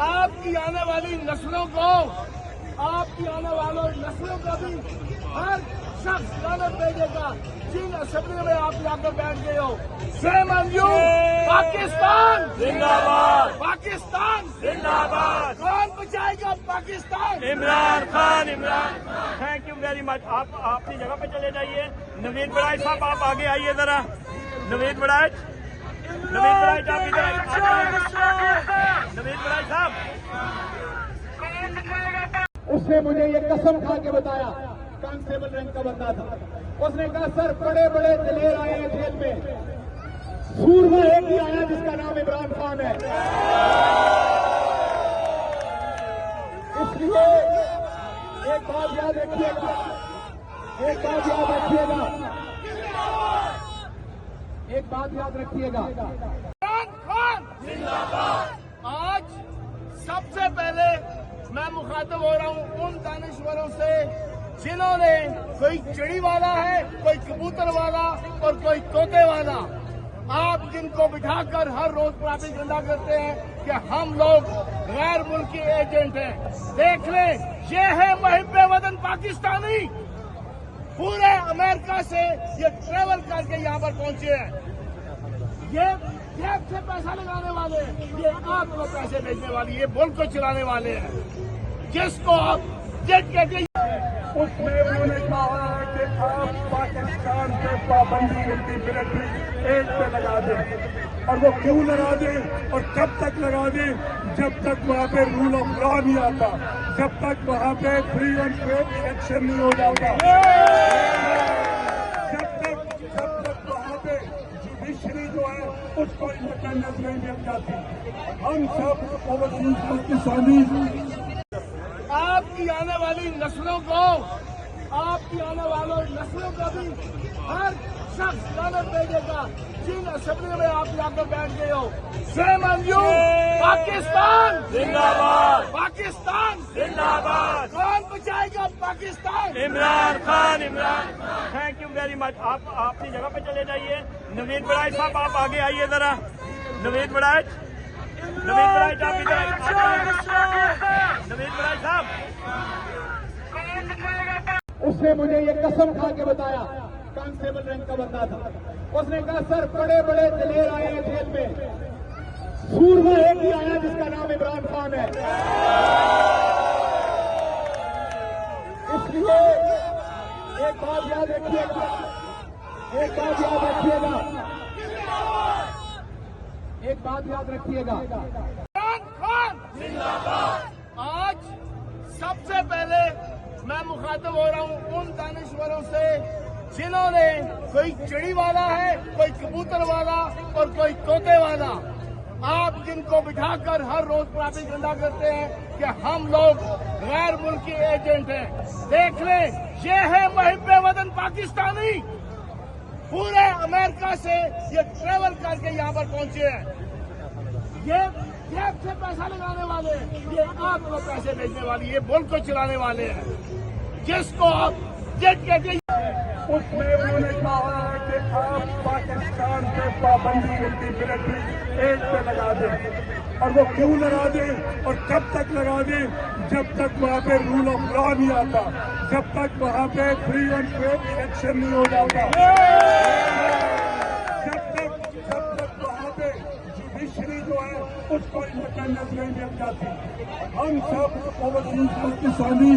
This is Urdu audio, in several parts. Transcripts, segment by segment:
آپ کی آنے والی نسلوں کو بھی ہر شخص لعنت بھیجے گا جن اسمبلی میں آپ جا کر بیٹھ گئے ہو. شیم آن یو. پاکستان زندہ باد. پاکستان زندہ باد. کون بچائے گا Pakistan? Imran Khan. Thank you very much. آپ اپنی جگہ پہ چلے جائیے. نوید بڑائچ صاحب آپ آگے آئیے ذرا. نوید بڑائچ آپ ادھر آئیے. نوید بڑائچ صاحب. اس نے مجھے یہ قسم کھا کے بتایا، کانسٹیبل رینک کا بندہ تھا. اس نے کہا سر بڑے بڑے دلیر آئے ہیں جیل میں، سورما ایک ہی آیا جس کا نام عمران خان ہے. اس لیے ایک بات یاد رکھیے گا، ایک بات یاد رکھیے گا. عمران خان زندہ باد. آج سب سے پہلے میں مخاطب ہو رہا ہوں ان دانشوروں سے جنہوں نے کوئی چڑی والا ہے، کوئی کبوتر والا اور کوئی طوطے والا. آپ جن کو بٹھا کر ہر روز پراپیگنڈا کرتے ہیں کہ ہم لوگ غیر ملکی ایجنٹ ہیں. دیکھ لیں، یہ ہے محب وطن پاکستانی. پورے امریکہ سے یہ ٹریول کر کے یہاں پر پہنچے ہیں. یہ جیب سے پیسہ لگانے والے ہیں، یہ آپ کو پیسے بھیجنے والے، یہ ملک کو چلانے والے ہیں. جس کو آپ جیٹ کہتے ہیں، اس میں انہوں نے کہا ہے کہ آپ پاکستان سے پابندی کی ملٹری ایج پہ لگا دیں. اور وہ کیوں لگا دیں اور کب تک لگا دیں؟ جب تک وہاں پہ رول آف لا نہیں آتا، جب تک وہاں پہ فری اینڈ فیئر الیکشن نہیں ہو جاتا، جب تک وہاں پہ جوڈیشری جو ہے اس کو انڈیپینڈنس نہیں مل جاتی. ہم سب اوورسیز پاکستانی آپ کی آنے والی نسلوں کو بھی ہر شخص لعنت بھیجے گا جن اسمبلی میں آپ جا کر بیٹھ گئے ہو. شیم آن یو. پاکستان زندہ باد. پاکستان زندہ باد. کون بچائے گا Pakistan? Imran Khan. Thank you very much. آپ اپنی جگہ پہ چلے جائیے. نوید بڑائچ صاحب آپ آگے آئیے ذرا. نوید بڑائچ آپ ادھر آئیے. نوید بڑائچ صاحب. اس نے مجھے یہ قسم کھا کے بتایا، کانسٹیبل رینک کا بندہ تھا. اس نے کہا سر بڑے بڑے دلیر آئے ہیں جیل میں، سورما ایک ہی آیا جس کا نام عمران خان ہے. اس لیے ایک بات یاد رکھیے گا. عمران خان زندہ باد. آج سب سے پہلے میں مخاطب ہو رہا ہوں ان دانشوروں سے جنہوں نے کوئی چڑی والا ہے، کوئی کبوتر والا اور کوئی طوطے والا. آپ جن کو بٹھا کر ہر روز پراپیگنڈا کرتے ہیں کہ ہم لوگ غیر ملکی ایجنٹ ہیں. دیکھ لیں، یہ ہے محب وطن پاکستانی. پورے امریکہ سے یہ ٹریول کر کے یہاں پر پہنچے ہیں. یہ جیب سے پیسہ لگانے والے ہیں، یہ آپ کو پیسے بھیجنے والے، یہ ملک کو چلانے والے ہیں. جس کو آپ جیٹ کہتے ہیں، اس میں انہوں نے کہا ہے کہ آپ پاکستان سے پابندی کی ملٹری ایج پہ لگا دیں. اور وہ کیوں لگا دیں اور کب تک لگا دیں؟ جب تک وہاں پہ رول آف لا نہیں آتا، جب تک وہاں پہ فری اینڈ فیئر الیکشن نہیں ہو جاتا، جب تک وہاں پہ جوڈیشری جو ہے اس کو انڈیپینڈنس نہیں مل جاتی. ہم سب اوورسیز پاکستانی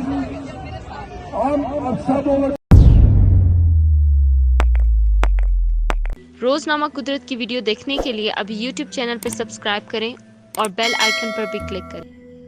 روزنامہ قدرت کی ویڈیو دیکھنے کے لیے ابھی یوٹیوب چینل پر سبسکرائب کریں اور بیل آئیکن پر بھی کلک کریں.